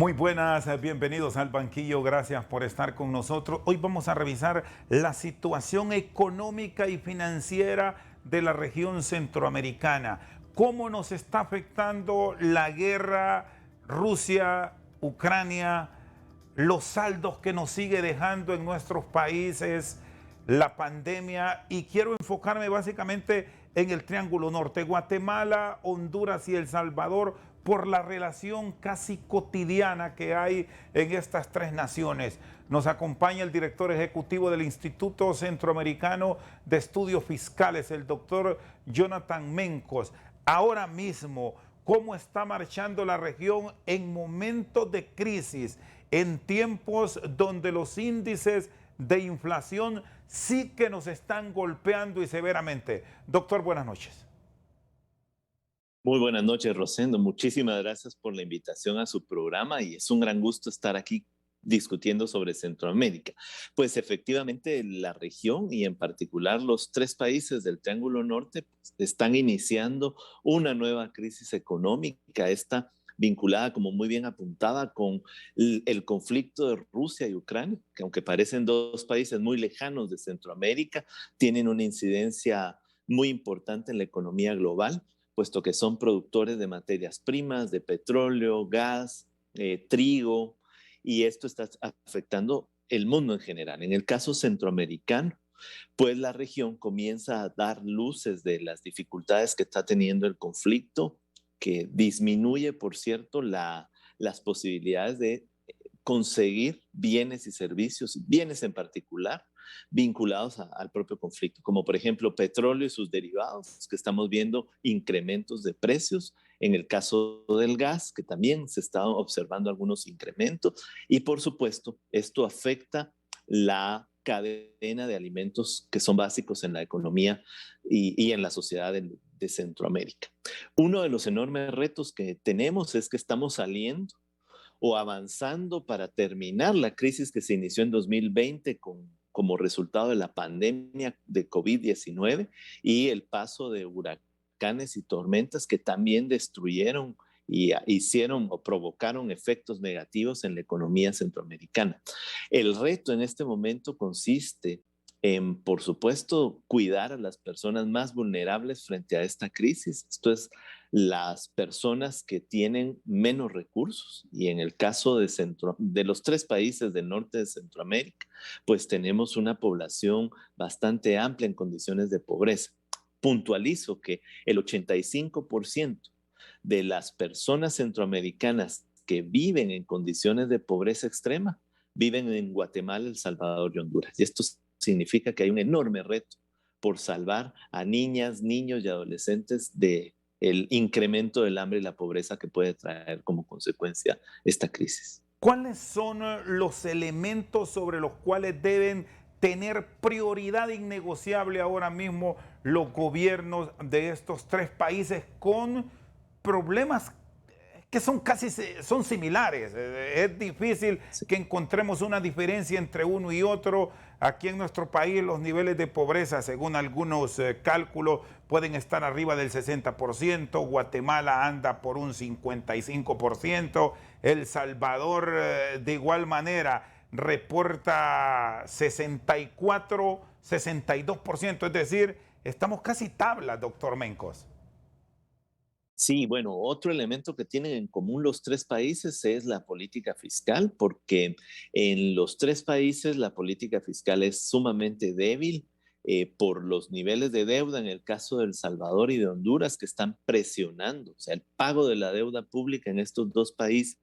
Muy buenas, bienvenidos al banquillo, gracias por estar con nosotros. Hoy vamos a revisar la situación económica y financiera de la región centroamericana. ¿Cómo nos está afectando la guerra Rusia-Ucrania, los saldos que nos sigue dejando en nuestros países, la pandemia? Y quiero enfocarme básicamente en el Triángulo Norte, Guatemala, Honduras y El Salvador, por la relación casi cotidiana que hay en estas tres naciones. Nos acompaña el director ejecutivo del Instituto Centroamericano de Estudios Fiscales, el doctor Jonathan Mencos. Ahora mismo, ¿cómo está marchando la región en momentos de crisis, en tiempos donde los índices de inflación sí que nos están golpeando y severamente? Doctor, buenas noches. Muy buenas noches, Rosendo. Muchísimas gracias por la invitación a su programa y es un gran gusto estar aquí discutiendo sobre Centroamérica. Pues efectivamente la región y en particular los tres países del Triángulo Norte pues, están iniciando una nueva crisis económica, esta vinculada, como muy bien apuntada, con el conflicto de Rusia y Ucrania, que aunque parecen dos países muy lejanos de Centroamérica, tienen una incidencia muy importante en la economía global, puesto que son productores de materias primas, de petróleo, gas, trigo, y esto está afectando el mundo en general. En el caso centroamericano, pues la región comienza a dar luces de las dificultades que está teniendo el conflicto, que disminuye, por cierto, las posibilidades de conseguir bienes y servicios, bienes en particular, vinculados al propio conflicto, como por ejemplo petróleo y sus derivados, que estamos viendo incrementos de precios. En el caso del gas, que también se están observando algunos incrementos. Y por supuesto, esto afecta la cadena de alimentos que son básicos en la economía y en la sociedad de Centroamérica. Uno de los enormes retos que tenemos es que estamos saliendo o avanzando para terminar la crisis que se inició en 2020 como resultado de la pandemia de COVID-19 y el paso de huracanes y tormentas que también destruyeron y hicieron o provocaron efectos negativos en la economía centroamericana. El reto en este momento consiste en, por supuesto, cuidar a las personas más vulnerables frente a esta crisis. Esto es, las personas que tienen menos recursos. Y en el caso de los tres países del norte de Centroamérica, pues tenemos una población bastante amplia en condiciones de pobreza. Puntualizo que el 85% de las personas centroamericanas que viven en condiciones de pobreza extrema viven en Guatemala, El Salvador y Honduras. Y esto significa que hay un enorme reto por salvar a niñas, niños y adolescentes de el incremento del hambre y la pobreza que puede traer como consecuencia esta crisis. ¿Cuáles son los elementos sobre los cuales deben tener prioridad innegociable ahora mismo los gobiernos de estos tres países con problemas que son son similares? Es difícil Sí. que encontremos una diferencia entre uno y otro. Aquí en nuestro país los niveles de pobreza, según algunos cálculos, pueden estar arriba del 60%. Guatemala anda por un 55%. El Salvador, de igual manera, reporta 64, 62%. Es decir, estamos casi tabla, doctor Mencos. Sí, bueno, otro elemento que tienen en común los tres países es la política fiscal, porque en los tres países la política fiscal es sumamente débil por los niveles de deuda en el caso de El Salvador y de Honduras que están presionando. O sea, el pago de la deuda pública en estos dos países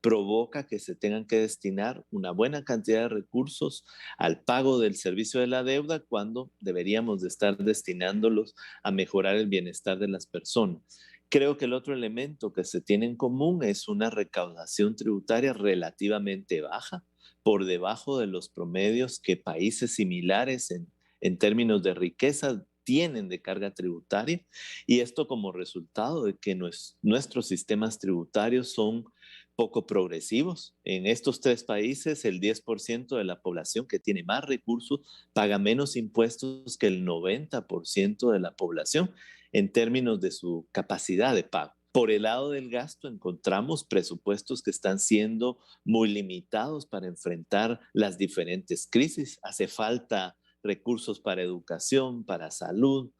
provoca que se tengan que destinar una buena cantidad de recursos al pago del servicio de la deuda cuando deberíamos de estar destinándolos a mejorar el bienestar de las personas. Creo que el otro elemento que se tiene en común es una recaudación tributaria relativamente baja, por debajo de los promedios que países similares en términos de riqueza tienen de carga tributaria, y esto como resultado de que nuestros sistemas tributarios son poco progresivos. En estos tres países, el 10% de la población que tiene más recursos paga menos impuestos que el 90% de la población en términos de su capacidad de pago. Por el lado del gasto encontramos presupuestos que están siendo muy limitados para enfrentar las diferentes crisis. Hace falta recursos para educación, para salud,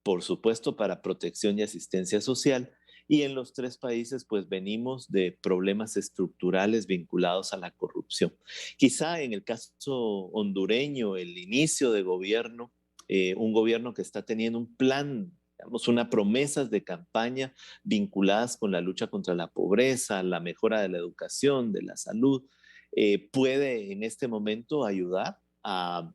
por supuesto para protección y asistencia social. Y en los tres países pues venimos de problemas estructurales vinculados a la corrupción. Quizá en el caso hondureño, el inicio de gobierno, un gobierno que está teniendo un plan, digamos, unas promesas de campaña vinculadas con la lucha contra la pobreza, la mejora de la educación, de la salud, puede en este momento ayudar a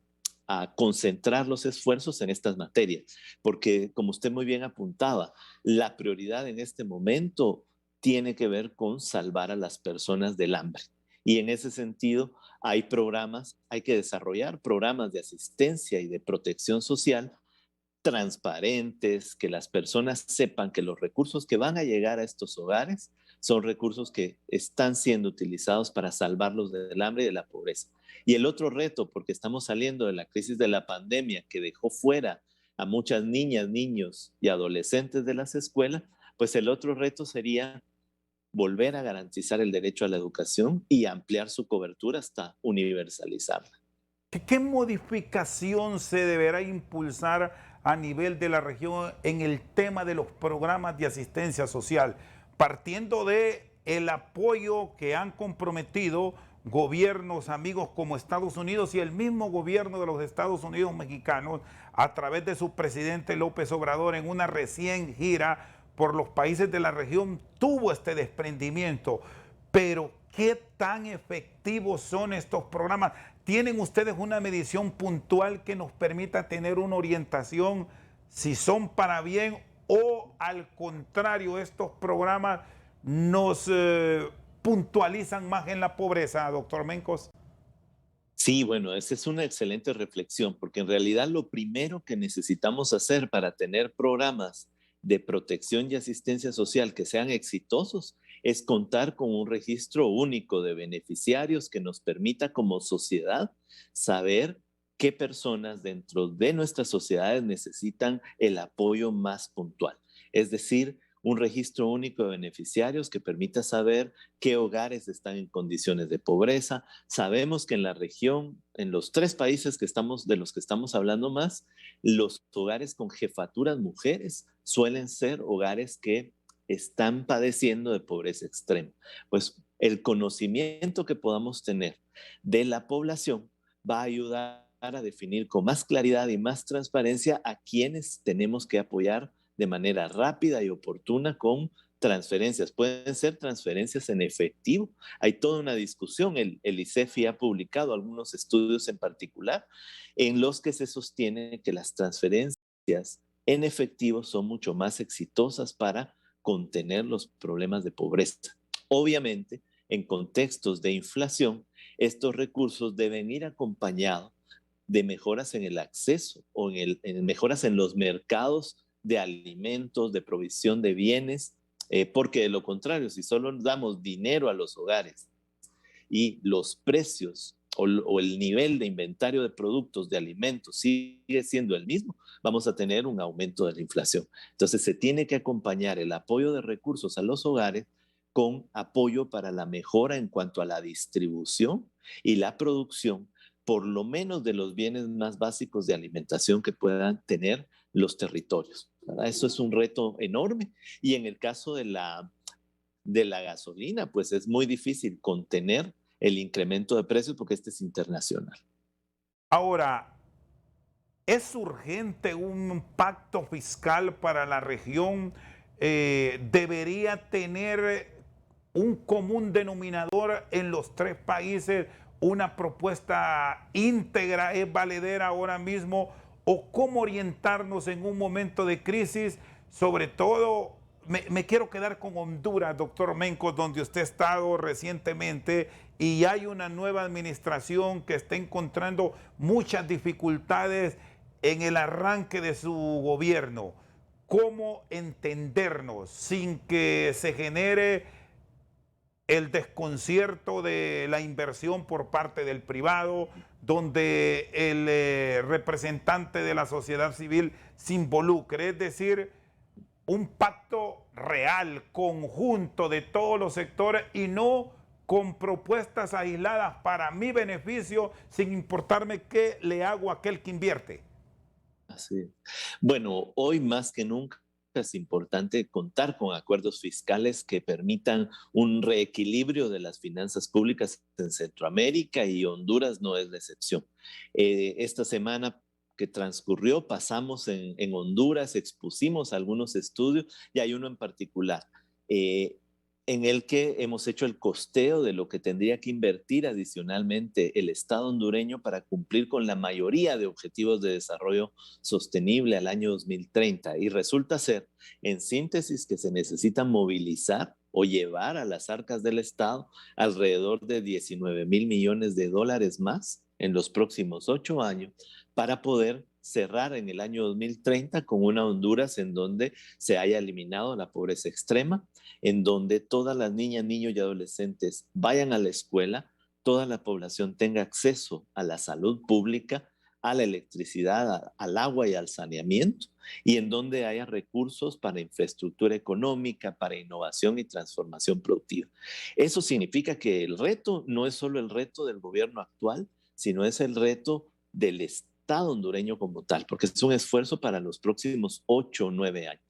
concentrar los esfuerzos en estas materias, porque como usted muy bien apuntaba, la prioridad en este momento tiene que ver con salvar a las personas del hambre. Y en ese sentido hay programas, hay que desarrollar programas de asistencia y de protección social transparentes, que las personas sepan que los recursos que van a llegar a estos hogares son recursos que están siendo utilizados para salvarlos del hambre y de la pobreza. Y el otro reto, porque estamos saliendo de la crisis de la pandemia que dejó fuera a muchas niñas, niños y adolescentes de las escuelas, pues el otro reto sería volver a garantizar el derecho a la educación y ampliar su cobertura hasta universalizarla. ¿Qué modificación se deberá impulsar a nivel de la región en el tema de los programas de asistencia social? Partiendo de el apoyo que han comprometido gobiernos amigos como Estados Unidos y el mismo gobierno de los Estados Unidos mexicanos a través de su presidente López Obrador en una recién gira por los países de la región tuvo este desprendimiento. Pero ¿qué tan efectivos son estos programas? ¿Tienen ustedes una medición puntual que nos permita tener una orientación si son para bien o al contrario estos programas nos puntualizan más en la pobreza, doctor Mencos? Sí, bueno, esa es una excelente reflexión, porque en realidad lo primero que necesitamos hacer para tener programas de protección y asistencia social que sean exitosos es contar con un registro único de beneficiarios que nos permita como sociedad saber qué personas dentro de nuestras sociedades necesitan el apoyo más puntual. Es decir, un registro único de beneficiarios que permita saber qué hogares están en condiciones de pobreza. Sabemos que en la región, en los tres países que estamos, de los que estamos hablando más, los hogares con jefaturas mujeres suelen ser hogares que están padeciendo de pobreza extrema. Pues el conocimiento que podamos tener de la población va a ayudar a definir con más claridad y más transparencia a quienes tenemos que apoyar de manera rápida y oportuna con transferencias. Pueden ser transferencias en efectivo. Hay toda una discusión. El ICEFI ha publicado algunos estudios en particular en los que se sostiene que las transferencias en efectivo son mucho más exitosas para contener los problemas de pobreza. Obviamente, en contextos de inflación, estos recursos deben ir acompañados de mejoras en el acceso o en mejoras en los mercados de alimentos, de provisión de bienes, porque de lo contrario, si solo damos dinero a los hogares y los precios o el nivel de inventario de productos, de alimentos, sigue siendo el mismo, vamos a tener un aumento de la inflación. Entonces se tiene que acompañar el apoyo de recursos a los hogares con apoyo para la mejora en cuanto a la distribución y la producción, por lo menos de los bienes más básicos de alimentación que puedan tener los territorios, ¿verdad? Eso es un reto enorme. Y en el caso de la gasolina, pues es muy difícil contener el incremento de precios porque este es internacional. Ahora, ¿es urgente un pacto fiscal para la región? ¿Debería tener un común denominador en los tres países? ¿Una propuesta íntegra es valedera ahora mismo? ¿O cómo orientarnos en un momento de crisis? Sobre todo, me quiero quedar con Honduras, doctor Mencos, donde usted ha estado recientemente y hay una nueva administración que está encontrando muchas dificultades en el arranque de su gobierno. ¿Cómo entendernos sin que se genere el desconcierto de la inversión por parte del privado, donde el representante de la sociedad civil se involucre? Es decir, un pacto real, conjunto de todos los sectores y no con propuestas aisladas para mi beneficio, sin importarme qué le hago a aquel que invierte. Así es. Bueno, hoy más que nunca es importante contar con acuerdos fiscales que permitan un reequilibrio de las finanzas públicas en Centroamérica, y Honduras no es la excepción. Esta semana que transcurrió pasamos en Honduras, expusimos algunos estudios y hay uno en particular. En el que hemos hecho el costeo de lo que tendría que invertir adicionalmente el Estado hondureño para cumplir con la mayoría de objetivos de desarrollo sostenible al año 2030. Y resulta ser, en síntesis, que se necesita movilizar o llevar a las arcas del Estado alrededor de 19,000 millones de dólares más en los próximos 8 años para poder cerrar en el año 2030 con una Honduras en donde se haya eliminado la pobreza extrema, en donde todas las niñas, niños y adolescentes vayan a la escuela, toda la población tenga acceso a la salud pública, a la electricidad, al agua y al saneamiento, y en donde haya recursos para infraestructura económica, para innovación y transformación productiva. Eso significa que el reto no es solo el reto del gobierno actual, sino es el reto del Estado hondureño como tal, porque es un esfuerzo para los próximos 8 o 9 años.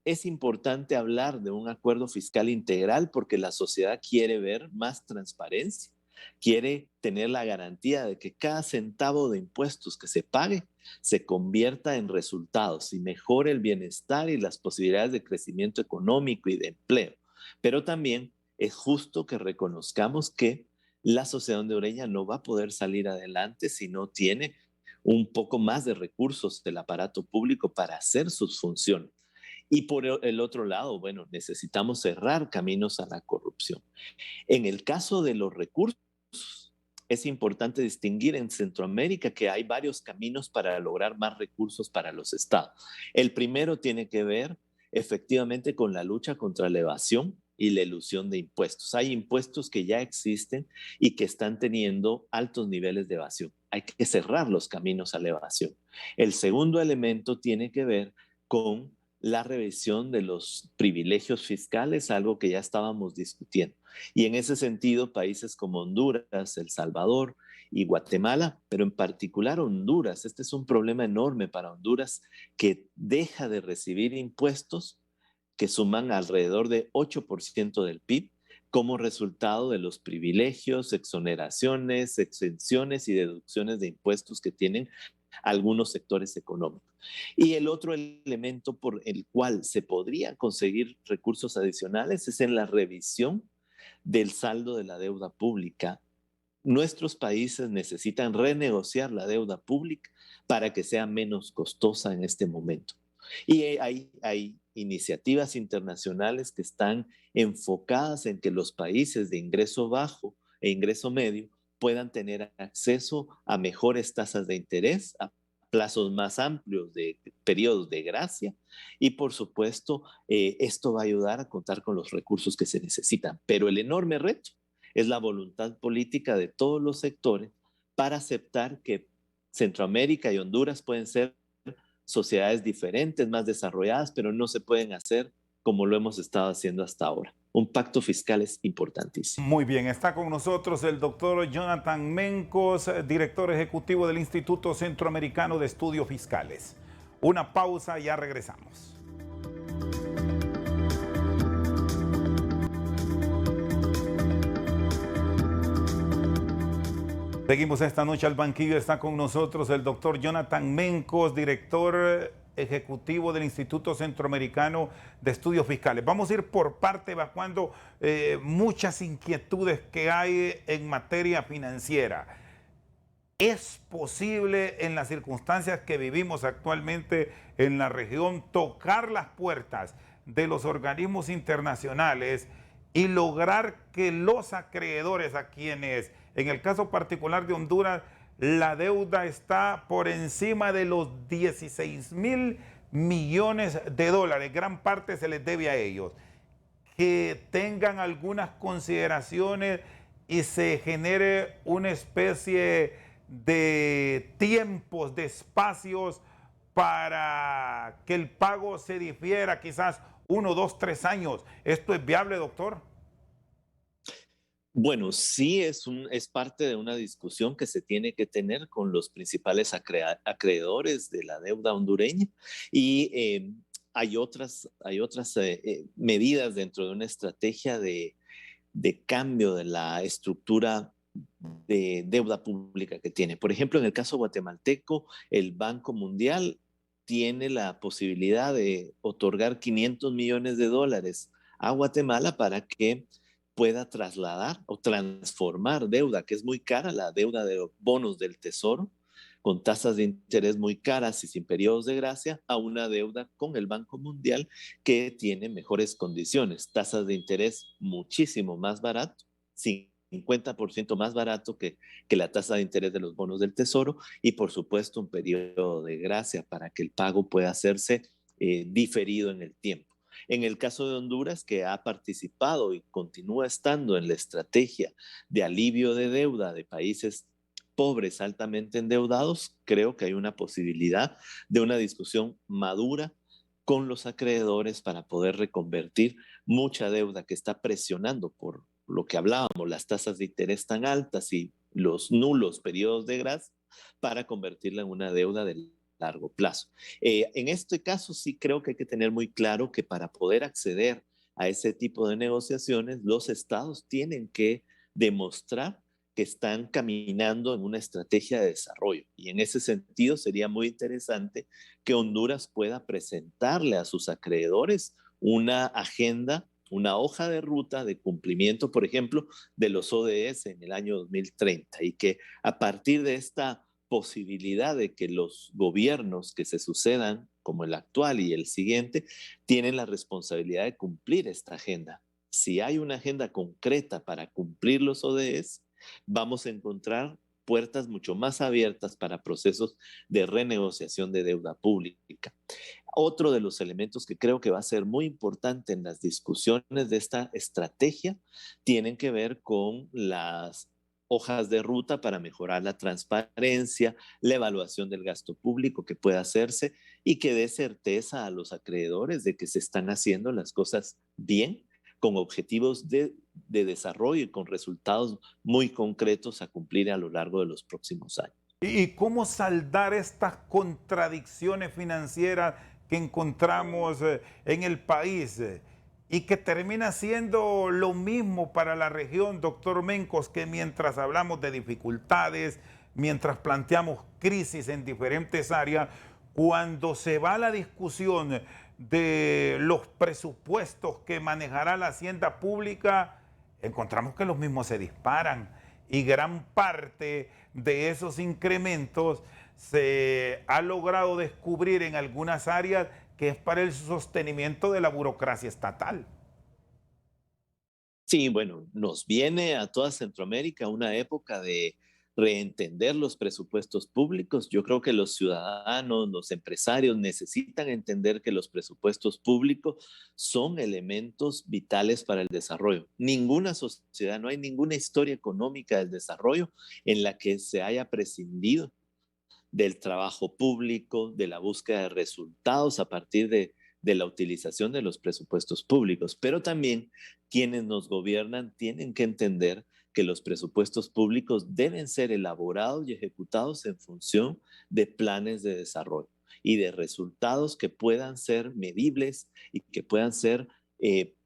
Es importante hablar de un acuerdo fiscal integral porque la sociedad quiere ver más transparencia, quiere tener la garantía de que cada centavo de impuestos que se pague se convierta en resultados y mejore el bienestar y las posibilidades de crecimiento económico y de empleo. Pero también es justo que reconozcamos que la sociedad hondureña no va a poder salir adelante si no tiene un poco más de recursos del aparato público para hacer sus funciones. Y por el otro lado, bueno, necesitamos cerrar caminos a la corrupción. En el caso de los recursos, es importante distinguir en Centroamérica que hay varios caminos para lograr más recursos para los estados. El primero tiene que ver efectivamente con la lucha contra la evasión y la elusión de impuestos. Hay impuestos que ya existen y que están teniendo altos niveles de evasión. Hay que cerrar los caminos a la evasión. El segundo elemento tiene que ver con la revisión de los privilegios fiscales, algo que ya estábamos discutiendo. Y en ese sentido, países como Honduras, El Salvador y Guatemala, pero en particular Honduras, este es un problema enorme para Honduras, que deja de recibir impuestos que suman alrededor de 8% del PIB como resultado de los privilegios, exoneraciones, exenciones y deducciones de impuestos que tienen algunos sectores económicos. Y el otro elemento por el cual se podría conseguir recursos adicionales es en la revisión del saldo de la deuda pública. Nuestros países necesitan renegociar la deuda pública para que sea menos costosa en este momento. Y hay iniciativas internacionales que están enfocadas en que los países de ingreso bajo e ingreso medio puedan tener acceso a mejores tasas de interés, a plazos más amplios de periodos de gracia, y por supuesto esto va a ayudar a contar con los recursos que se necesitan. Pero el enorme reto es la voluntad política de todos los sectores para aceptar que Centroamérica y Honduras pueden ser sociedades diferentes, más desarrolladas, pero no se pueden hacer como lo hemos estado haciendo hasta ahora. Un pacto fiscal es importantísimo. Muy bien, está con nosotros el doctor Jonathan Mencos, director ejecutivo del Instituto Centroamericano de Estudios Fiscales. Una pausa, ya regresamos. Seguimos esta noche al banquillo, está con nosotros el doctor Jonathan Mencos, director ejecutivo del Instituto Centroamericano de Estudios Fiscales. Vamos a ir por parte, evacuando muchas inquietudes que hay en materia financiera. ¿Es posible en las circunstancias que vivimos actualmente en la región tocar las puertas de los organismos internacionales y lograr que los acreedores, a quienes en el caso particular de Honduras la deuda está por encima de los 16,000 millones de dólares, gran parte se les debe a ellos, que tengan algunas consideraciones y se genere una especie de tiempos, de espacios para que el pago se difiera quizás 1, 2, 3 años. ¿Esto es viable, doctor? Bueno, sí es parte de una discusión que se tiene que tener con los principales acreedores de la deuda hondureña y hay otras medidas dentro de una estrategia de cambio de la estructura de deuda pública que tiene. Por ejemplo, en el caso guatemalteco, el Banco Mundial tiene la posibilidad de otorgar 500 millones de dólares a Guatemala para que pueda trasladar o transformar deuda, que es muy cara, la deuda de los bonos del Tesoro, con tasas de interés muy caras y sin periodos de gracia, a una deuda con el Banco Mundial que tiene mejores condiciones, tasas de interés muchísimo más barato, 50% más barato que la tasa de interés de los bonos del Tesoro y por supuesto un periodo de gracia para que el pago pueda hacerse diferido en el tiempo. En el caso de Honduras, que ha participado y continúa estando en la estrategia de alivio de deuda de países pobres altamente endeudados, creo que hay una posibilidad de una discusión madura con los acreedores para poder reconvertir mucha deuda que está presionando por lo que hablábamos, las tasas de interés tan altas y los nulos periodos de gracia, para convertirla en una deuda de largo plazo. En este caso sí creo que hay que tener muy claro que para poder acceder a ese tipo de negociaciones, los estados tienen que demostrar que están caminando en una estrategia de desarrollo. Y en ese sentido sería muy interesante que Honduras pueda presentarle a sus acreedores una agenda, una hoja de ruta de cumplimiento, por ejemplo, de los ODS en el año 2030 y que a partir de esta posibilidad de que los gobiernos que se sucedan, como el actual y el siguiente, tienen la responsabilidad de cumplir esta agenda. Si hay una agenda concreta para cumplir los ODS, vamos a encontrar puertas mucho más abiertas para procesos de renegociación de deuda pública. Otro de los elementos que creo que va a ser muy importante en las discusiones de esta estrategia tienen que ver con las hojas de ruta para mejorar la transparencia, la evaluación del gasto público que pueda hacerse y que dé certeza a los acreedores de que se están haciendo las cosas bien, con objetivos de desarrollo y con resultados muy concretos a cumplir a lo largo de los próximos años. ¿Y cómo saldar estas contradicciones financieras que encontramos en el país y que termina siendo lo mismo para la región, doctor Mencos, que mientras hablamos de dificultades, mientras planteamos crisis en diferentes áreas, cuando se va a la discusión de los presupuestos que manejará la hacienda pública, encontramos que los mismos se disparan y gran parte de esos incrementos se ha logrado descubrir en algunas áreas que es para el sostenimiento de la burocracia estatal. Sí, bueno, nos viene a toda Centroamérica una época de reentender los presupuestos públicos. Yo creo que los ciudadanos, los empresarios necesitan entender que los presupuestos públicos son elementos vitales para el desarrollo. Ninguna sociedad, no hay ninguna historia económica del desarrollo en la que se haya prescindido del trabajo público, de la búsqueda de resultados a partir de la utilización de los presupuestos públicos. Pero también quienes nos gobiernan tienen que entender que los presupuestos públicos deben ser elaborados y ejecutados en función de planes de desarrollo y de resultados que puedan ser medibles y que puedan ser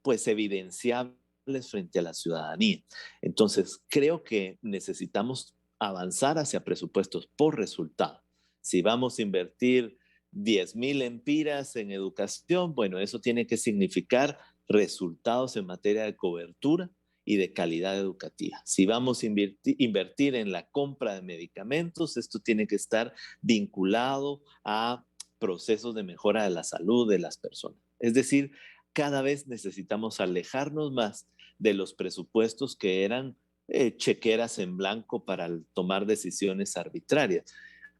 pues evidenciables frente a la ciudadanía. Entonces, creo que necesitamos avanzar hacia presupuestos por resultado. Si vamos a invertir 10,000 empiras en educación, bueno, eso tiene que significar resultados en materia de cobertura y de calidad educativa. Si vamos a invertir en la compra de medicamentos, esto tiene que estar vinculado a procesos de mejora de la salud de las personas. Es decir, cada vez necesitamos alejarnos más de los presupuestos que eran chequeras en blanco para tomar decisiones arbitrarias.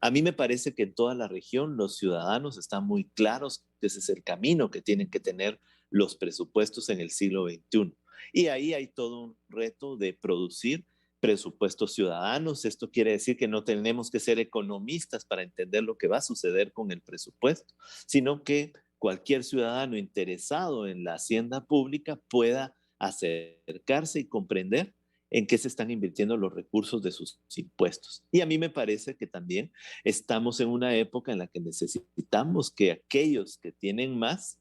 A mí me parece que en toda la región los ciudadanos están muy claros que ese es el camino que tienen que tener los presupuestos en el siglo XXI. Y ahí hay todo un reto de producir presupuestos ciudadanos. Esto quiere decir que no tenemos que ser economistas para entender lo que va a suceder con el presupuesto, sino que cualquier ciudadano interesado en la hacienda pública pueda acercarse y comprender en qué se están invirtiendo los recursos de sus impuestos. Y a mí me parece que también estamos en una época en la que necesitamos que aquellos que tienen más,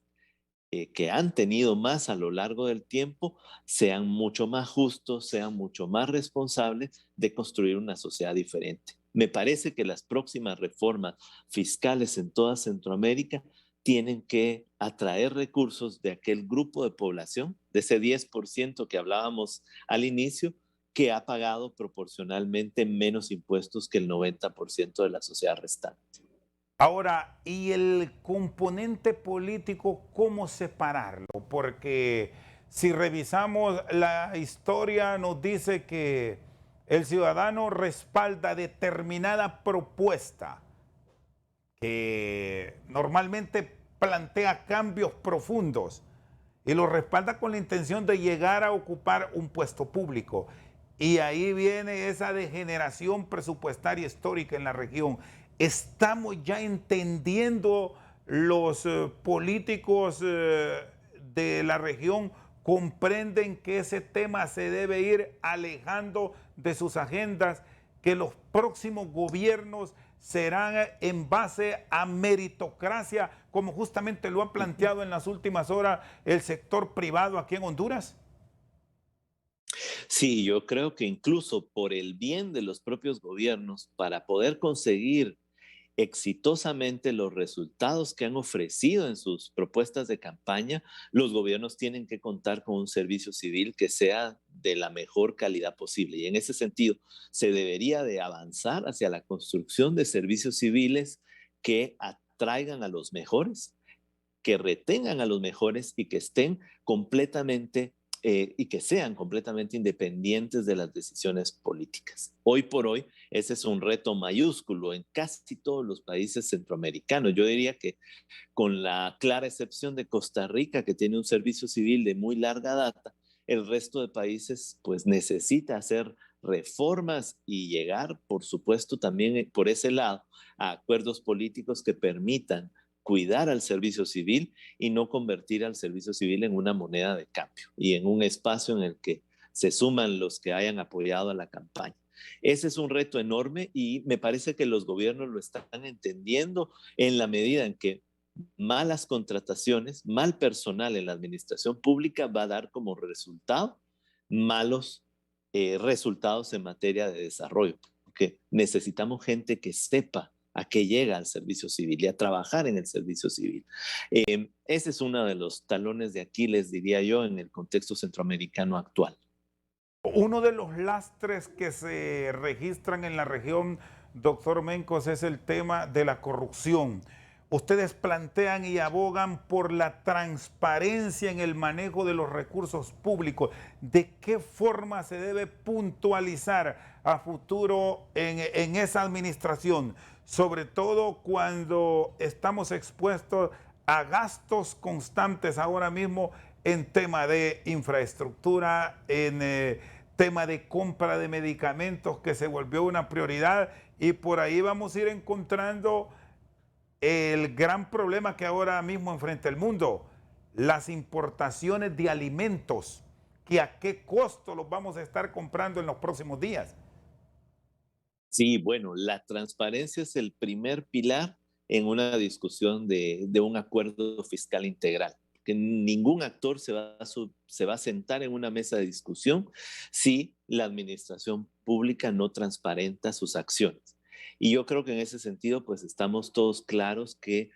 que han tenido más a lo largo del tiempo, sean mucho más justos, sean mucho más responsables de construir una sociedad diferente. Me parece que las próximas reformas fiscales en toda Centroamérica tienen que atraer recursos de aquel grupo de población, de ese 10% que hablábamos al inicio, que ha pagado proporcionalmente menos impuestos que el 90% de la sociedad restante. Ahora, ¿y el componente político cómo separarlo? Porque si revisamos la historia nos dice que el ciudadano respalda determinada propuesta que normalmente plantea cambios profundos y lo respalda con la intención de llegar a ocupar un puesto público. Y ahí viene esa degeneración presupuestaria histórica en la región. Estamos ya entendiendo los políticos de la región, comprenden que ese tema se debe ir alejando de sus agendas, que los próximos gobiernos serán en base a meritocracia, como justamente lo ha planteado en las últimas horas el sector privado aquí en Honduras. Sí, yo creo que incluso por el bien de los propios gobiernos, para poder conseguir exitosamente los resultados que han ofrecido en sus propuestas de campaña, los gobiernos tienen que contar con un servicio civil que sea de la mejor calidad posible. Y en ese sentido, se debería de avanzar hacia la construcción de servicios civiles que atraigan a los mejores, que retengan a los mejores y que estén completamente y que sean completamente independientes de las decisiones políticas. Hoy por hoy, ese es un reto mayúsculo en casi todos los países centroamericanos. Yo diría que con la clara excepción de Costa Rica, que tiene un servicio civil de muy larga data, el resto de países pues necesita hacer reformas y llegar, por supuesto, también por ese lado a acuerdos políticos que permitan cuidar al servicio civil y no convertir al servicio civil en una moneda de cambio y en un espacio en el que se suman los que hayan apoyado a la campaña. Ese es un reto enorme y me parece que los gobiernos lo están entendiendo en la medida en que malas contrataciones, mal personal en la administración pública va a dar como resultado malos resultados en materia de desarrollo, porque necesitamos gente que sepa a qué llega al servicio civil y a trabajar en el servicio civil. Ese es uno de los talones de Aquiles, diría yo, en el contexto centroamericano actual. Uno de los lastres que se registran en la región, doctor Mencos, es el tema de la corrupción. Ustedes plantean y abogan por la transparencia en el manejo de los recursos públicos. ¿De qué forma se debe puntualizar a futuro en esa administración? Sobre todo cuando estamos expuestos a gastos constantes ahora mismo en tema de infraestructura, en tema de compra de medicamentos que se volvió una prioridad, y por ahí vamos a ir encontrando el gran problema que ahora mismo enfrenta el mundo, las importaciones de alimentos, que a qué costo los vamos a estar comprando en los próximos días. Sí, bueno, la transparencia es el primer pilar en una discusión de un acuerdo fiscal integral. Que ningún actor se va a sentar en una mesa de discusión si la administración pública no transparenta sus acciones. Y yo creo que en ese sentido, pues estamos todos claros que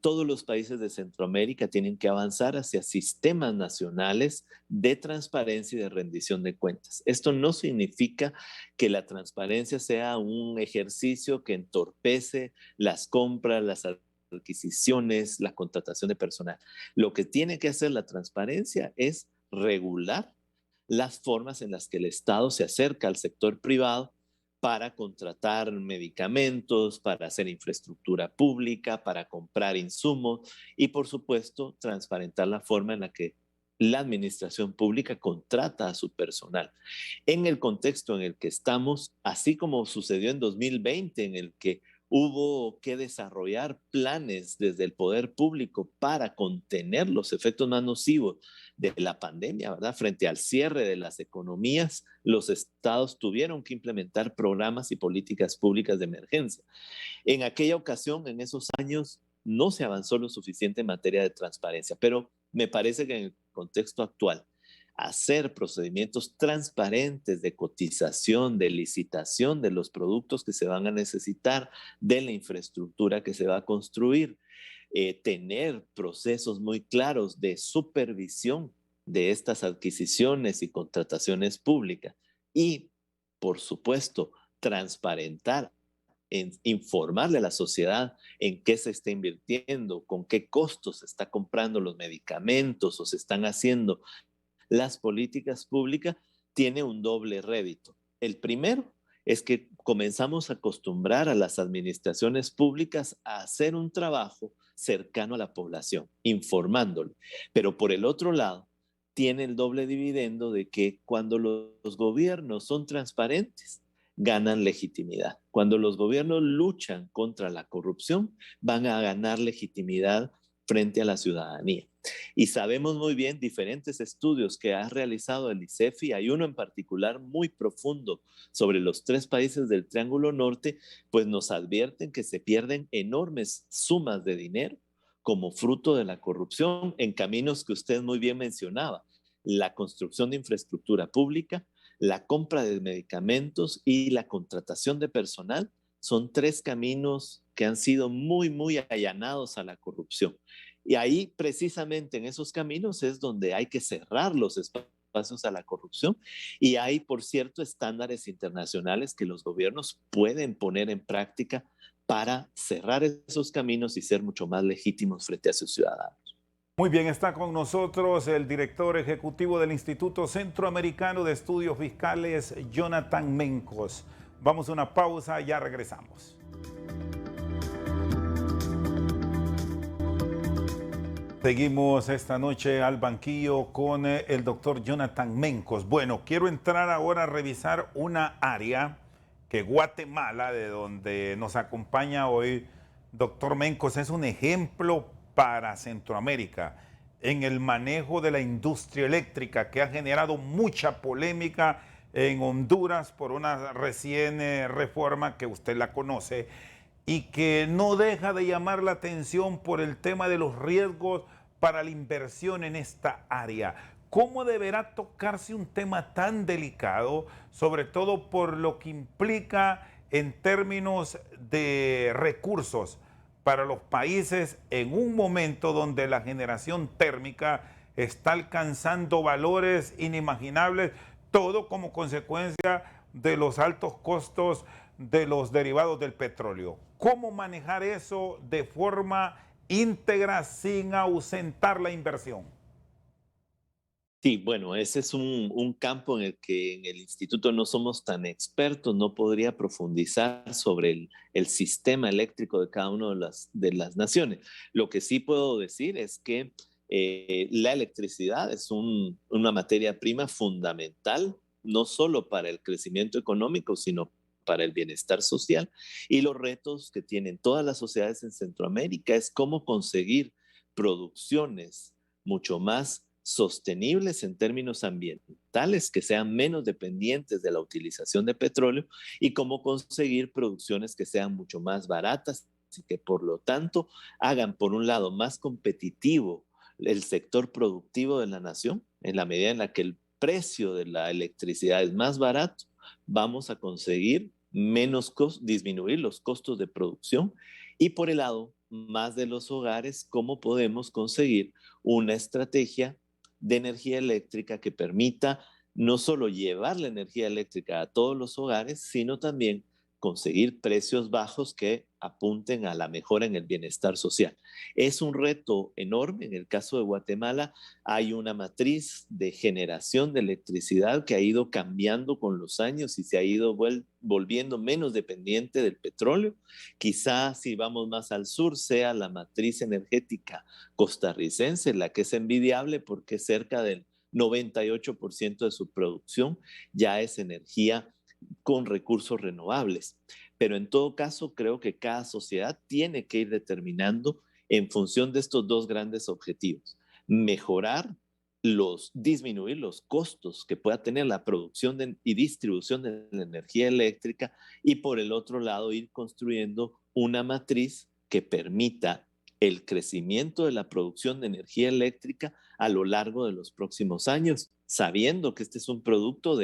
todos los países de Centroamérica tienen que avanzar hacia sistemas nacionales de transparencia y de rendición de cuentas. Esto no significa que la transparencia sea un ejercicio que entorpece las compras, las adquisiciones, la contratación de personal. Lo que tiene que hacer la transparencia es regular las formas en las que el Estado se acerca al sector privado para contratar medicamentos, para hacer infraestructura pública, para comprar insumos y, por supuesto, transparentar la forma en la que la administración pública contrata a su personal. En el contexto en el que estamos, así como sucedió en 2020, en el que hubo que desarrollar planes desde el poder público para contener los efectos más nocivos de la pandemia, ¿verdad? Frente al cierre de las economías, los estados tuvieron que implementar programas y políticas públicas de emergencia. En aquella ocasión, en esos años, no se avanzó lo suficiente en materia de transparencia, pero me parece que en el contexto actual, hacer procedimientos transparentes de cotización, de licitación de los productos que se van a necesitar, de la infraestructura que se va a construir, tener procesos muy claros de supervisión de estas adquisiciones y contrataciones públicas y, por supuesto, transparentar en informarle a la sociedad en qué se está invirtiendo, con qué costos se está comprando los medicamentos o se están haciendo las políticas públicas, tiene un doble rédito. El primero es que comenzamos a acostumbrar a las administraciones públicas a hacer un trabajo cercano a la población, informándole. Pero por el otro lado, tiene el doble dividendo de que cuando los gobiernos son transparentes, ganan legitimidad. Cuando los gobiernos luchan contra la corrupción, van a ganar legitimidad frente a la ciudadanía. Y sabemos muy bien diferentes estudios que ha realizado el ICEFI, hay uno en particular muy profundo sobre los 3 países del Triángulo Norte, pues nos advierten que se pierden enormes sumas de dinero como fruto de la corrupción en caminos que usted muy bien mencionaba, la construcción de infraestructura pública, la compra de medicamentos y la contratación de personal. Son 3 caminos que han sido muy allanados a la corrupción. Y ahí, precisamente en esos caminos, es donde hay que cerrar los espacios a la corrupción. Y hay, por cierto, estándares internacionales que los gobiernos pueden poner en práctica para cerrar esos caminos y ser mucho más legítimos frente a sus ciudadanos. Muy bien, está con nosotros el director ejecutivo del Instituto Centroamericano de Estudios Fiscales, Jonathan Mencos. Vamos a una pausa, ya regresamos. Seguimos esta noche al banquillo con el doctor Jonathan Mencos. Bueno, quiero entrar ahora a revisar una área que Guatemala, de donde nos acompaña hoy doctor Mencos, es un ejemplo para Centroamérica en el manejo de la industria eléctrica que ha generado mucha polémica en Honduras por una recién reforma que usted la conoce y que no deja de llamar la atención por el tema de los riesgos para la inversión en esta área. ¿Cómo deberá tocarse un tema tan delicado, sobre todo por lo que implica en términos de recursos para los países en un momento donde la generación térmica está alcanzando valores inimaginables, todo como consecuencia de los altos costos de los derivados del petróleo? ¿Cómo manejar eso de forma íntegra sin ausentar la inversión? Sí, bueno, ese es un campo en el que en el instituto no somos tan expertos, no podría profundizar sobre el sistema eléctrico de cada una de las naciones. Lo que sí puedo decir es que la electricidad es una materia prima fundamental, no solo para el crecimiento económico, sino para el bienestar social. Y los retos que tienen todas las sociedades en Centroamérica es cómo conseguir producciones mucho más sostenibles en términos ambientales, que sean menos dependientes de la utilización de petróleo y cómo conseguir producciones que sean mucho más baratas y que por lo tanto hagan por un lado más competitivo el sector productivo de la nación. En la medida en la que el precio de la electricidad es más barato, vamos a conseguir disminuir los costos de producción y por el lado más de los hogares, cómo podemos conseguir una estrategia de energía eléctrica que permita no solo llevar la energía eléctrica a todos los hogares, sino también conseguir precios bajos que apunten a la mejora en el bienestar social. Es un reto enorme. En el caso de Guatemala hay una matriz de generación de electricidad que ha ido cambiando con los años y se ha ido volviendo menos dependiente del petróleo. Quizás si vamos más al sur sea la matriz energética costarricense la que es envidiable porque cerca del 98% de su producción ya es energía con recursos renovables. Pero en todo caso, creo que cada sociedad tiene que ir determinando en función de estos dos grandes objetivos. Disminuir los costos que pueda tener la producción y distribución de la energía eléctrica y por el otro lado ir construyendo una matriz que permita el crecimiento de la producción de energía eléctrica a lo largo de los próximos años, sabiendo que este es un producto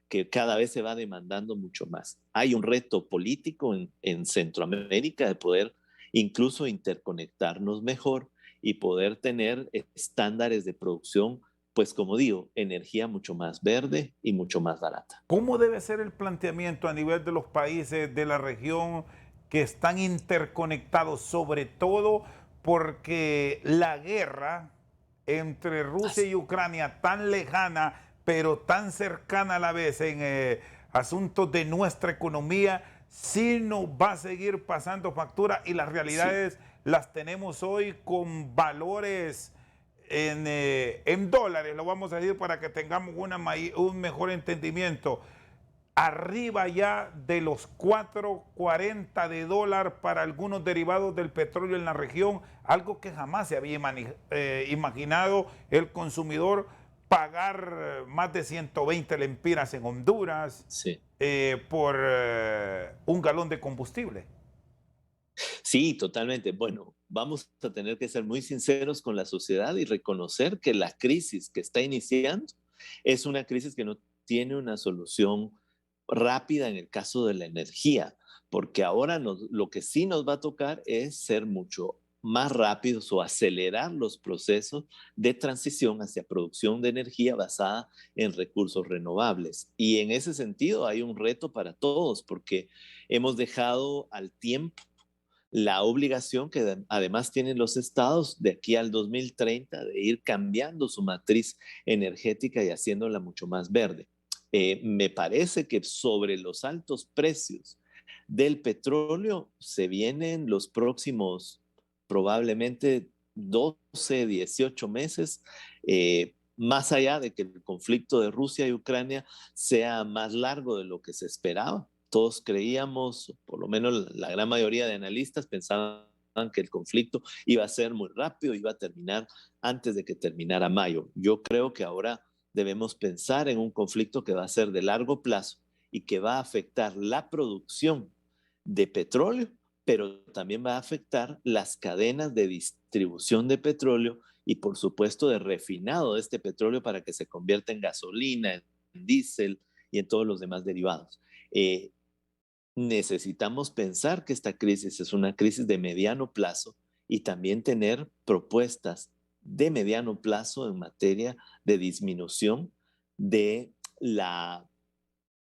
que cada vez se va demandando mucho más. Hay un reto político en Centroamérica de poder incluso interconectarnos mejor y poder tener estándares de producción, pues como digo, energía mucho más verde y mucho más barata. ¿Cómo debe ser el planteamiento a nivel de los países de la región que están interconectados, sobre todo porque la guerra entre Rusia y Ucrania, tan lejana, pero tan cercana a la vez en asuntos de nuestra economía, sí nos va a seguir pasando factura y las realidades sí las tenemos hoy con valores en dólares, lo vamos a decir para que tengamos un mejor entendimiento, arriba ya de los 4.40 de dólar para algunos derivados del petróleo en la región, algo que jamás se había imaginado el consumidor pagar más de 120 lempiras en Honduras sí, por un galón de combustible. Sí, totalmente. Bueno, vamos a tener que ser muy sinceros con la sociedad y reconocer que la crisis que está iniciando es una crisis que no tiene una solución rápida en el caso de la energía, porque ahora lo que sí nos va a tocar es ser mucho más rápidos o acelerar los procesos de transición hacia producción de energía basada en recursos renovables. Y en ese sentido hay un reto para todos, porque hemos dejado al tiempo la obligación que además tienen los estados de aquí al 2030 de ir cambiando su matriz energética y haciéndola mucho más verde. Me parece que sobre los altos precios del petróleo se vienen los próximos probablemente 12, 18 meses, más allá de que el conflicto de Rusia y Ucrania sea más largo de lo que se esperaba. Todos creíamos, por lo menos la gran mayoría de analistas pensaban que el conflicto iba a ser muy rápido, iba a terminar antes de que terminara mayo. Yo creo que ahora debemos pensar en un conflicto que va a ser de largo plazo y que va a afectar la producción de petróleo, pero también va a afectar las cadenas de distribución de petróleo y por supuesto de refinado de este petróleo para que se convierta en gasolina, en diésel y en todos los demás derivados. Necesitamos pensar que esta crisis es una crisis de mediano plazo y también tener propuestas de mediano plazo en materia de disminución de,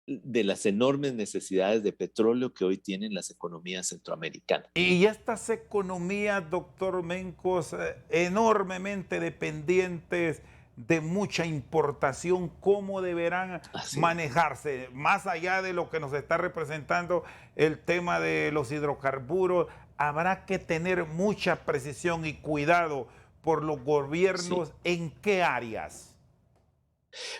de las enormes necesidades de petróleo que hoy tienen las economías centroamericanas. Y estas economías, doctor Mencos, enormemente dependientes de mucha importación, ¿cómo deberán manejarse? Más allá de lo que nos está representando el tema de los hidrocarburos, habrá que tener mucha precisión y cuidado por los gobiernos. ¿En qué áreas?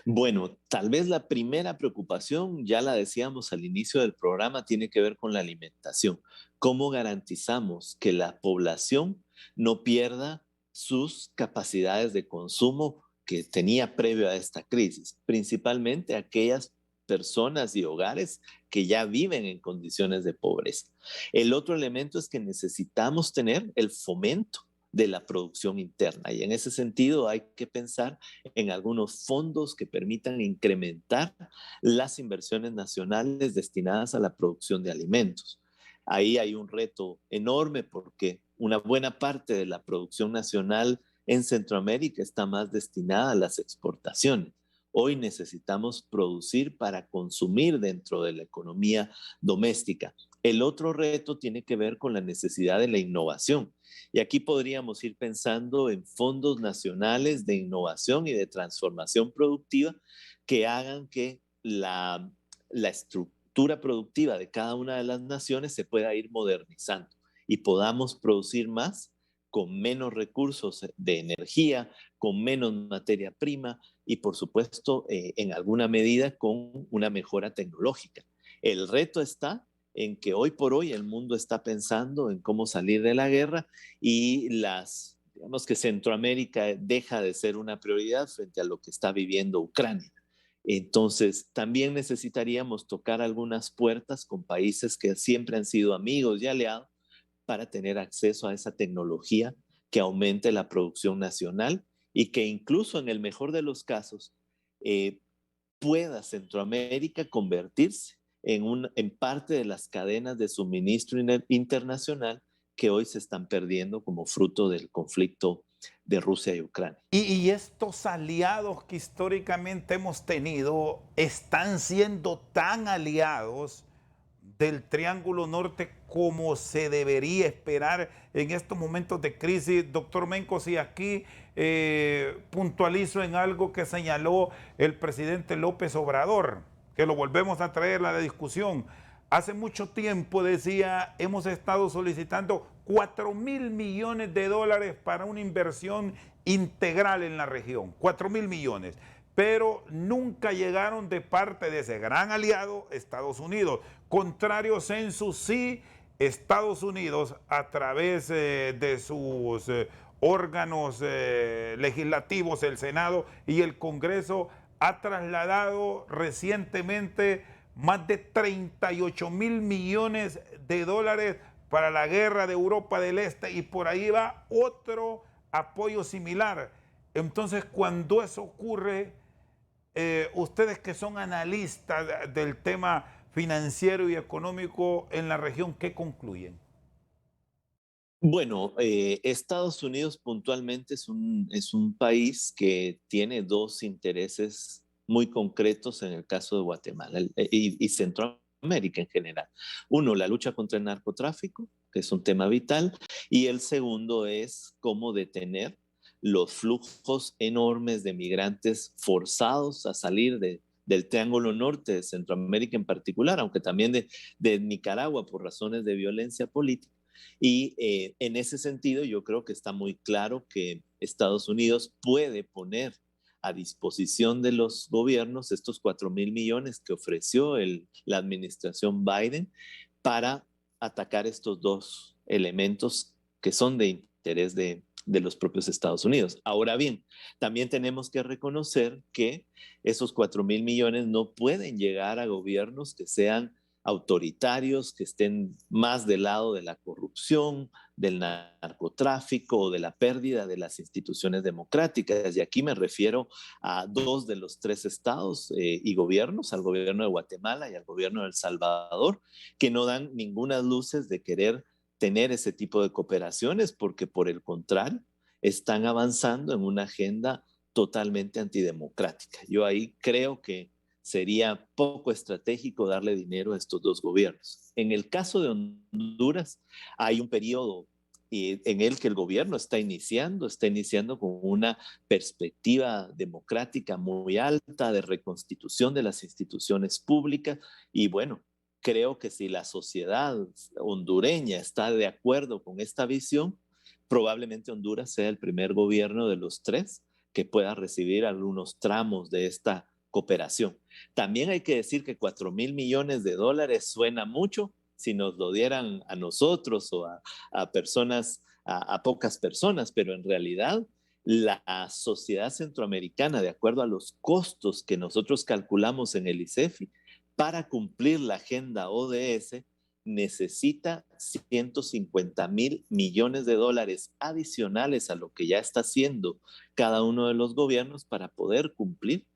Bueno, tal vez la primera preocupación, ya la decíamos al inicio del programa, tiene que ver con la alimentación. ¿Cómo garantizamos que la población no pierda sus capacidades de consumo que tenía previo a esta crisis? Principalmente aquellas personas y hogares que ya viven en condiciones de pobreza. El otro elemento es que necesitamos tener el fomento de la producción interna y en ese sentido hay que pensar en algunos fondos que permitan incrementar las inversiones nacionales destinadas a la producción de alimentos. Ahí hay un reto enorme porque una buena parte de la producción nacional en Centroamérica está más destinada a las exportaciones. Hoy necesitamos producir para consumir dentro de la economía doméstica. El otro reto tiene que ver con la necesidad de la innovación. Y aquí podríamos ir pensando en fondos nacionales de innovación y de transformación productiva que hagan que la estructura productiva de cada una de las naciones se pueda ir modernizando y podamos producir más con menos recursos de energía, con menos materia prima y, por supuesto, en alguna medida con una mejora tecnológica. El reto está en que hoy por hoy el mundo está pensando en cómo salir de la guerra y digamos que Centroamérica deja de ser una prioridad frente a lo que está viviendo Ucrania. Entonces, también necesitaríamos tocar algunas puertas con países que siempre han sido amigos y aliados para tener acceso a esa tecnología que aumente la producción nacional y que incluso en el mejor de los casos eh, pueda Centroamérica convertirse en parte de las cadenas de suministro internacional que hoy se están perdiendo como fruto del conflicto de Rusia y Ucrania. Y estos aliados que históricamente hemos tenido están siendo tan aliados del Triángulo Norte como se debería esperar en estos momentos de crisis. Doctor Mencos, y aquí puntualizo en algo que señaló el presidente López Obrador, que lo volvemos a traer a la discusión. Hace mucho tiempo decía, hemos estado solicitando 4.000 millones de dólares para una inversión integral en la región, 4.000 millones, pero nunca llegaron de parte de ese gran aliado, Estados Unidos. Contrario censo, sí, Estados Unidos, a través de sus órganos legislativos, el Senado y el Congreso, ha trasladado recientemente más de 38.000 millones de dólares para la guerra de Europa del Este, y por ahí va otro apoyo similar. Entonces, cuando eso ocurre, ustedes que son analistas del tema financiero y económico en la región, ¿qué concluyen? Bueno, Estados Unidos puntualmente es un país que tiene dos intereses muy concretos en el caso de Guatemala y Centroamérica en general. Uno, la lucha contra el narcotráfico, que es un tema vital, y el segundo es cómo detener los flujos enormes de migrantes forzados a salir del Triángulo Norte de Centroamérica en particular, aunque también de Nicaragua por razones de violencia política. Y en ese sentido, yo creo que está muy claro que Estados Unidos puede poner a disposición de los gobiernos estos 4.000 millones que ofreció la administración Biden para atacar estos dos elementos que son de interés de los propios Estados Unidos. Ahora bien, también tenemos que reconocer que esos 4.000 millones no pueden llegar a gobiernos que sean autoritarios, que estén más del lado de la corrupción, del narcotráfico o de la pérdida de las instituciones democráticas. Y aquí me refiero a dos de los tres estados y gobiernos, al gobierno de Guatemala y al gobierno de El Salvador, que no dan ninguna luces de querer tener ese tipo de cooperaciones, porque por el contrario, están avanzando en una agenda totalmente antidemocrática. Yo ahí creo que sería poco estratégico darle dinero a estos dos gobiernos. En el caso de Honduras, hay un periodo en el que el gobierno está iniciando con una perspectiva democrática muy alta de reconstitución de las instituciones públicas y bueno, creo que si la sociedad hondureña está de acuerdo con esta visión, probablemente Honduras sea el primer gobierno de los tres que pueda recibir algunos tramos de esta cooperación. También hay que decir que 4.000 millones de dólares suena mucho si nos lo dieran a nosotros o a personas, a pocas personas, pero en realidad la sociedad centroamericana, de acuerdo a los costos que nosotros calculamos en el ICEFI, para cumplir la agenda ODS, necesita 150.000 millones de dólares adicionales a lo que ya está haciendo cada uno de los gobiernos para poder cumplir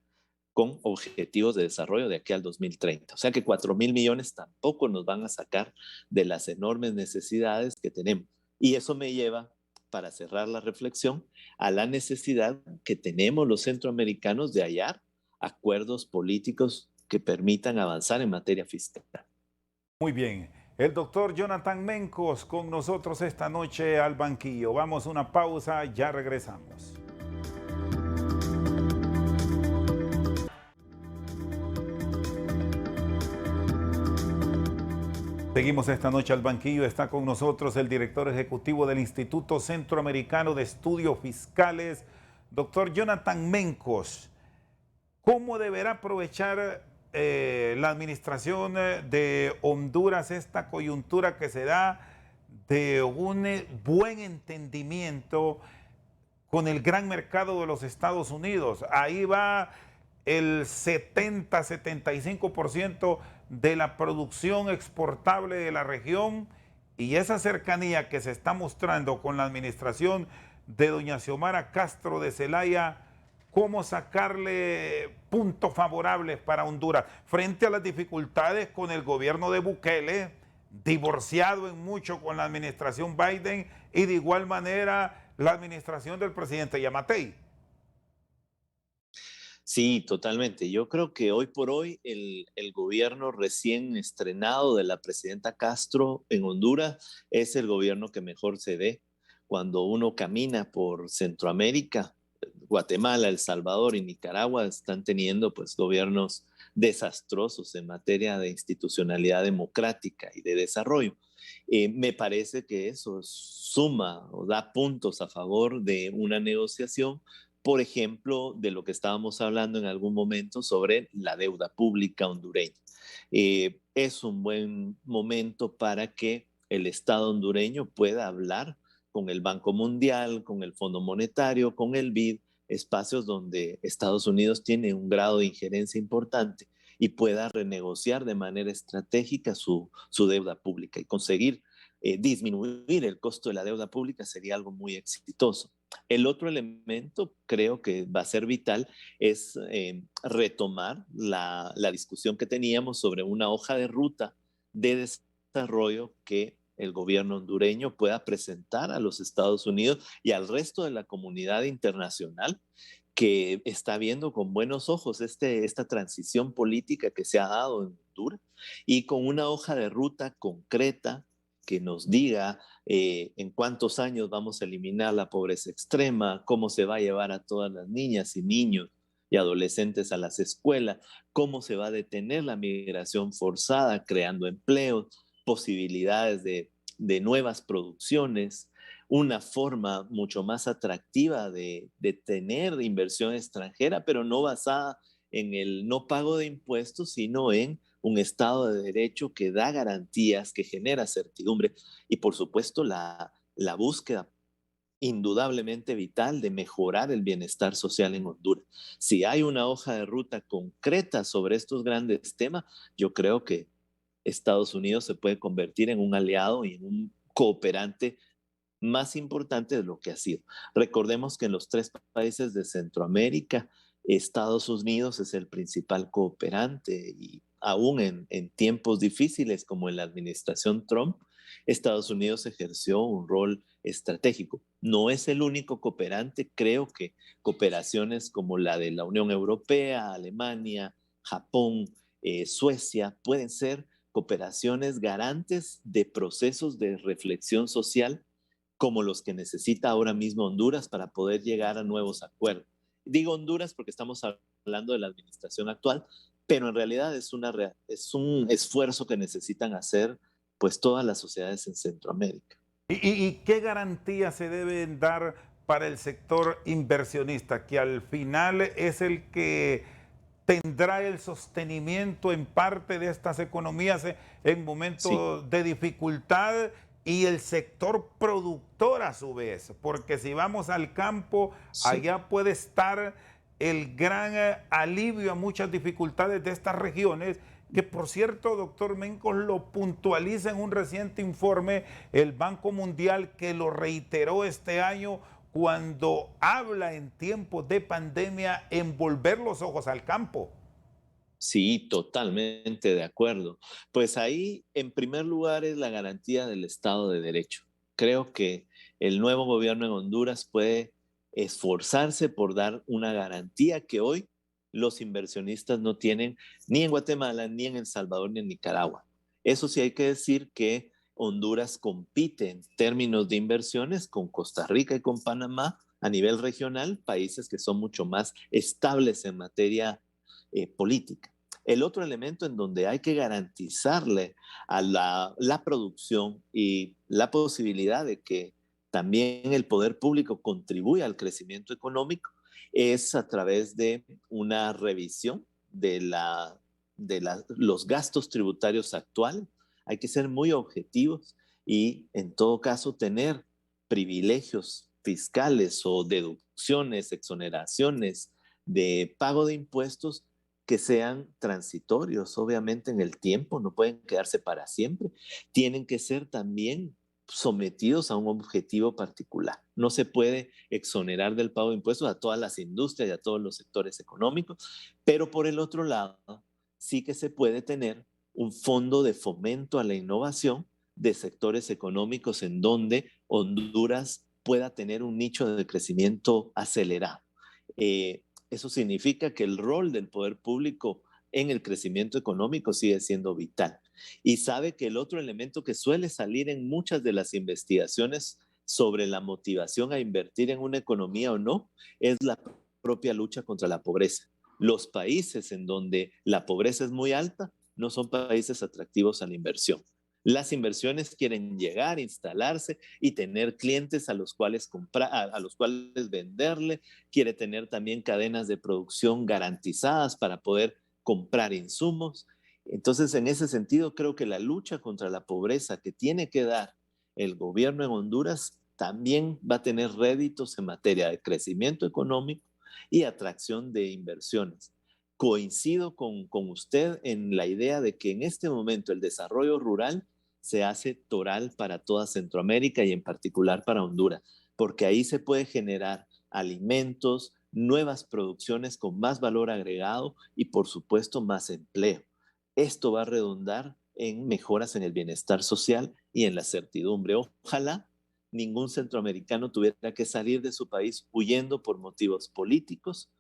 con objetivos de desarrollo de aquí al 2030. O sea que 4.000 millones tampoco nos van a sacar de las enormes necesidades que tenemos. Y eso me lleva, para cerrar la reflexión, a la necesidad que tenemos los centroamericanos de hallar acuerdos políticos que permitan avanzar en materia fiscal. Muy bien. El doctor Jonathan Mencos con nosotros esta noche al banquillo. Vamos a una pausa, ya regresamos. Seguimos esta noche al banquillo. Está con nosotros el director ejecutivo del Instituto Centroamericano de Estudios Fiscales, doctor Jonathan Mencos. ¿Cómo deberá aprovechar la administración de Honduras esta coyuntura que se da de un buen entendimiento con el gran mercado de los Estados Unidos? Ahí va el 70-75% de la producción exportable de la región, y esa cercanía que se está mostrando con la administración de doña Xiomara Castro de Zelaya, cómo sacarle puntos favorables para Honduras frente a las dificultades con el gobierno de Bukele, divorciado en mucho con la administración Biden, y de igual manera la administración del presidente Yamatei. Sí, totalmente. Yo creo que hoy por hoy el gobierno recién estrenado de la presidenta Castro en Honduras es el gobierno que mejor se ve. Cuando uno camina por Centroamérica, Guatemala, El Salvador y Nicaragua están teniendo pues gobiernos desastrosos en materia de institucionalidad democrática y de desarrollo. Me parece que eso suma o da puntos a favor de una negociación, por ejemplo, de lo que estábamos hablando en algún momento sobre la deuda pública hondureña. Es un buen momento para que el Estado hondureño pueda hablar con el Banco Mundial, con el Fondo Monetario, con el BID, espacios donde Estados Unidos tiene un grado de injerencia importante y pueda renegociar de manera estratégica su deuda pública y conseguir disminuir el costo de la deuda pública sería algo muy exitoso. El otro elemento creo que va a ser vital es retomar la discusión que teníamos sobre una hoja de ruta de desarrollo que el gobierno hondureño pueda presentar a los Estados Unidos y al resto de la comunidad internacional que está viendo con buenos ojos esta transición política que se ha dado en Honduras y con una hoja de ruta concreta que nos diga en cuántos años vamos a eliminar la pobreza extrema, cómo se va a llevar a todas las niñas y niños y adolescentes a las escuelas, cómo se va a detener la migración forzada, creando empleos, posibilidades de nuevas producciones, una forma mucho más atractiva de tener inversión extranjera, pero no basada en el no pago de impuestos, sino en un Estado de Derecho que da garantías, que genera certidumbre y por supuesto la búsqueda indudablemente vital de mejorar el bienestar social en Honduras. Si hay una hoja de ruta concreta sobre estos grandes temas, yo creo que Estados Unidos se puede convertir en un aliado y en un cooperante más importante de lo que ha sido. Recordemos que en los tres países de Centroamérica, Estados Unidos es el principal cooperante y aún en tiempos difíciles como en la administración Trump, Estados Unidos ejerció un rol estratégico. No es el único cooperante, creo que cooperaciones como la de la Unión Europea, Alemania, Japón, Suecia, pueden ser cooperaciones garantes de procesos de reflexión social como los que necesita ahora mismo Honduras para poder llegar a nuevos acuerdos. Digo Honduras porque estamos hablando de la administración actual, pero en realidad es un esfuerzo que necesitan hacer pues todas las sociedades en Centroamérica. ¿Y qué garantías se deben dar para el sector inversionista, que al final es el que tendrá el sostenimiento en parte de estas economías en momentos de dificultad, y el sector productor a su vez? Porque si vamos al campo, allá puede estar el gran alivio a muchas dificultades de estas regiones, que por cierto, doctor Mencos, lo puntualiza en un reciente informe el Banco Mundial, que lo reiteró este año cuando habla en tiempos de pandemia en volver los ojos al campo. Sí, totalmente de acuerdo. Pues ahí, en primer lugar, es la garantía del Estado de Derecho. Creo que el nuevo gobierno en Honduras puede esforzarse por dar una garantía que hoy los inversionistas no tienen ni en Guatemala, ni en El Salvador, ni en Nicaragua. Eso sí hay que decir que Honduras compite en términos de inversiones con Costa Rica y con Panamá a nivel regional, países que son mucho más estables en materia política. El otro elemento en donde hay que garantizarle a la producción y la posibilidad de que también el poder público contribuya al crecimiento económico es a través de una revisión de los gastos tributarios actuales. Hay que ser muy objetivos y en todo caso tener privilegios fiscales o deducciones, exoneraciones de pago de impuestos que sean transitorios, obviamente en el tiempo, no pueden quedarse para siempre, tienen que ser también sometidos a un objetivo particular. No se puede exonerar del pago de impuestos a todas las industrias y a todos los sectores económicos, pero por el otro lado, sí que se puede tener un fondo de fomento a la innovación de sectores económicos en donde Honduras pueda tener un nicho de crecimiento acelerado. Eso significa que el rol del poder público en el crecimiento económico sigue siendo vital. Y sabe que el otro elemento que suele salir en muchas de las investigaciones sobre la motivación a invertir en una economía o no es la propia lucha contra la pobreza. Los países en donde la pobreza es muy alta no son países atractivos a la inversión. Las inversiones quieren llegar, instalarse y tener clientes a los cuales comprar, a los cuales venderle. Quiere tener también cadenas de producción garantizadas para poder comprar insumos. Entonces, en ese sentido, creo que la lucha contra la pobreza que tiene que dar el gobierno en Honduras también va a tener réditos en materia de crecimiento económico y atracción de inversiones. Coincido con usted en la idea de que en este momento el desarrollo rural se hace toral para toda Centroamérica y en particular para Honduras, porque ahí se puede generar alimentos, nuevas producciones con más valor agregado y por supuesto más empleo. Esto va a redundar en mejoras en el bienestar social y en la certidumbre. Ojalá ningún centroamericano tuviera que salir de su país huyendo por motivos políticos,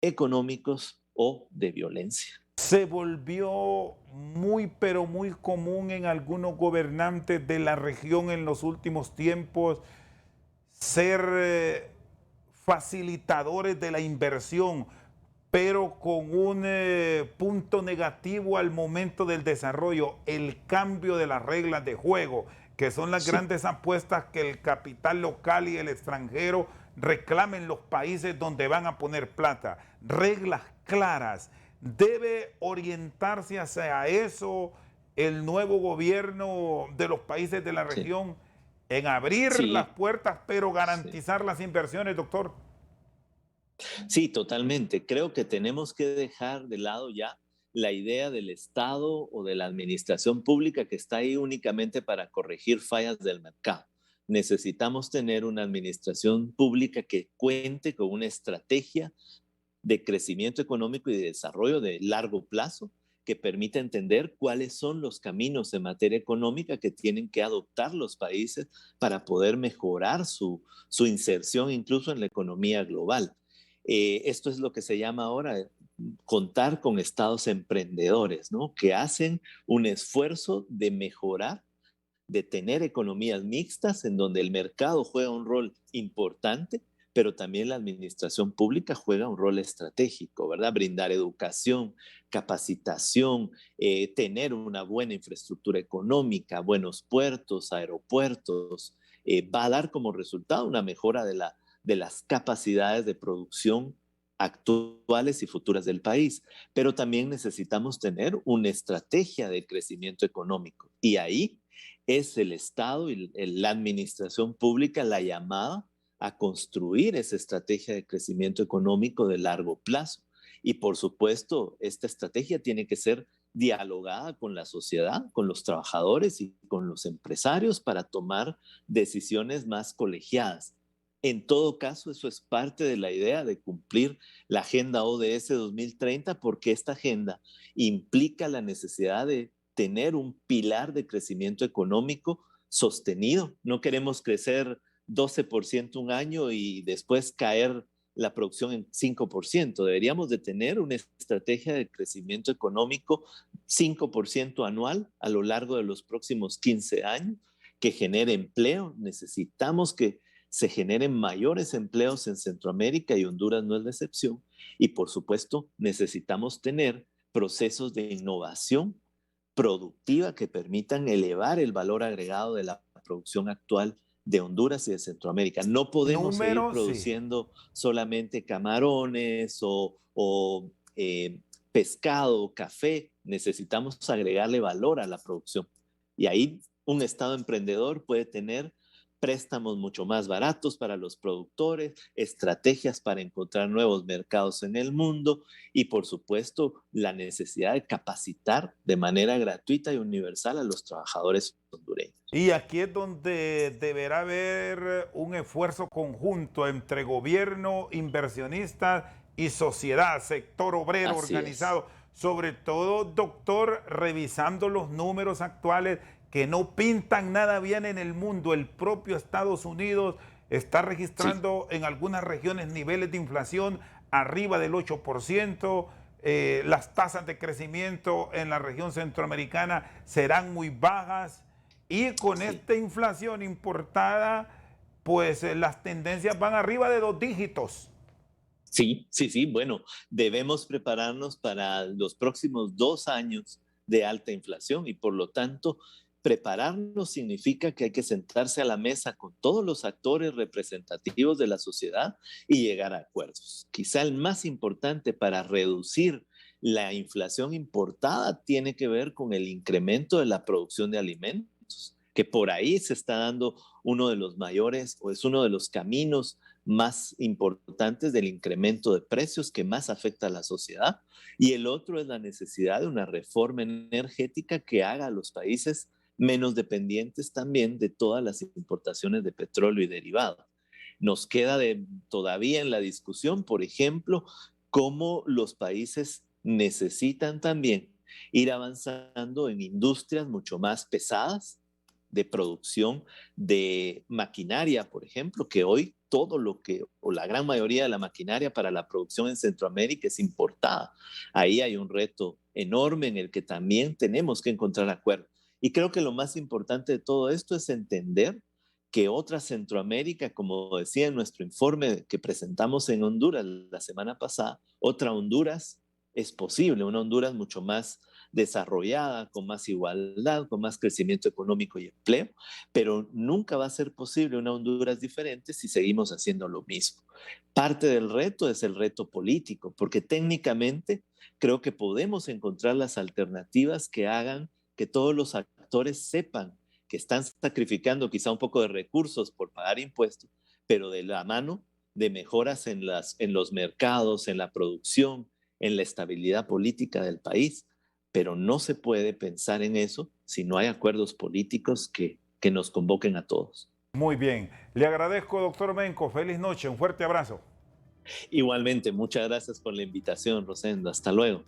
económicos o de violencia. Se volvió muy, pero muy común en algunos gobernantes de la región en los últimos tiempos ser facilitadores de la inversión, pero con un punto negativo al momento del desarrollo, el cambio de las reglas de juego, que son las Sí. grandes apuestas que el capital local y el extranjero reclamen los países donde van a poner plata. Reglas claras. Debe orientarse hacia eso el nuevo gobierno de los países de la Sí, región en abrir las sí, puertas, pero sí. garantizar las inversiones, doctor. Sí, totalmente. Creo que tenemos que dejar de lado ya la idea del Estado o de la administración pública que está ahí únicamente para corregir fallas del mercado. Necesitamos tener una administración pública que cuente con una estrategia de crecimiento económico y de desarrollo de largo plazo que permita entender cuáles son los caminos en materia económica que tienen que adoptar los países para poder mejorar su inserción incluso en la economía global. Esto es lo que se llama ahora contar con estados emprendedores, ¿no? Que hacen un esfuerzo de mejorar, de tener economías mixtas en donde el mercado juega un rol importante, pero también la administración pública juega un rol estratégico, ¿verdad? Brindar educación, capacitación, tener una buena infraestructura económica, buenos puertos, aeropuertos, va a dar como resultado una mejora de las capacidades de producción actuales y futuras del país, pero también necesitamos tener una estrategia de crecimiento económico y ahí es el Estado y la administración pública la llamada a construir esa estrategia de crecimiento económico de largo plazo. Y por supuesto, esta estrategia tiene que ser dialogada con la sociedad, con los trabajadores y con los empresarios para tomar decisiones más colegiadas. En todo caso, eso es parte de la idea de cumplir la Agenda ODS 2030, porque esta agenda implica la necesidad de tener un pilar de crecimiento económico sostenido. No queremos crecer 12% un año y después caer la producción en 5%. Deberíamos de tener una estrategia de crecimiento económico 5% anual a lo largo de los próximos 15 años que genere empleo. Necesitamos que se generen mayores empleos en Centroamérica y Honduras no es la excepción. Y por supuesto, necesitamos tener procesos de innovación productiva que permitan elevar el valor agregado de la producción actual de Honduras y de Centroamérica. No podemos seguir Número, sí. produciendo solamente camarones o pescado, café. Necesitamos agregarle valor a la producción. Y ahí un Estado emprendedor puede tener préstamos mucho más baratos para los productores, estrategias para encontrar nuevos mercados en el mundo y, por supuesto, la necesidad de capacitar de manera gratuita y universal a los trabajadores hondureños. Y aquí es donde deberá haber un esfuerzo conjunto entre gobierno, inversionistas y sociedad, sector obrero Así organizado. es. Sobre todo, doctor, revisando los números actuales que no pintan nada bien en el mundo. El propio Estados Unidos está Sí, registrando en algunas regiones niveles de inflación arriba del 8%. Las tasas de crecimiento en la región centroamericana serán muy bajas. Y con sí. esta inflación importada, pues las tendencias van arriba de 2 dígitos. Sí, sí, sí. Bueno, debemos prepararnos para los próximos 2 años de alta inflación y por lo tanto, prepararnos significa que hay que sentarse a la mesa con todos los actores representativos de la sociedad y llegar a acuerdos. Quizá el más importante para reducir la inflación importada tiene que ver con el incremento de la producción de alimentos, que por ahí se está dando uno de los mayores o es uno de los caminos más importantes del incremento de precios que más afecta a la sociedad. Y el otro es la necesidad de una reforma energética que haga a los países menos dependientes también de todas las importaciones de petróleo y derivados. Nos queda todavía en la discusión, por ejemplo, cómo los países necesitan también ir avanzando en industrias mucho más pesadas de producción de maquinaria, por ejemplo, que hoy todo lo que, o la gran mayoría de la maquinaria para la producción en Centroamérica es importada. Ahí hay un reto enorme en el que también tenemos que encontrar acuerdos. Y creo que lo más importante de todo esto es entender que otra Centroamérica, como decía en nuestro informe que presentamos en Honduras la semana pasada, otra Honduras es posible, una Honduras mucho más desarrollada, con más igualdad, con más crecimiento económico y empleo, pero nunca va a ser posible una Honduras diferente si seguimos haciendo lo mismo. Parte del reto es el reto político, porque técnicamente creo que podemos encontrar las alternativas que hagan que todos los actores sepan que están sacrificando quizá un poco de recursos por pagar impuestos, pero de la mano de mejoras en los mercados, en la producción, en la estabilidad política del país, pero no se puede pensar en eso si no hay acuerdos políticos que nos convoquen a todos. Muy bien. Le agradezco, doctor Menco. Feliz noche. Un fuerte abrazo. Igualmente, muchas gracias por la invitación, Rosendo. Hasta luego.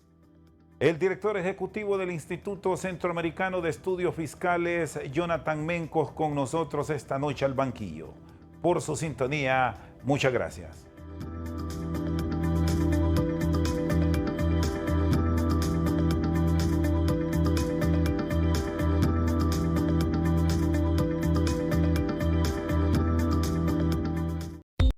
El director ejecutivo del Instituto Centroamericano de Estudios Fiscales, Jonathan Mencos, con nosotros esta noche al banquillo. Por su sintonía, muchas gracias.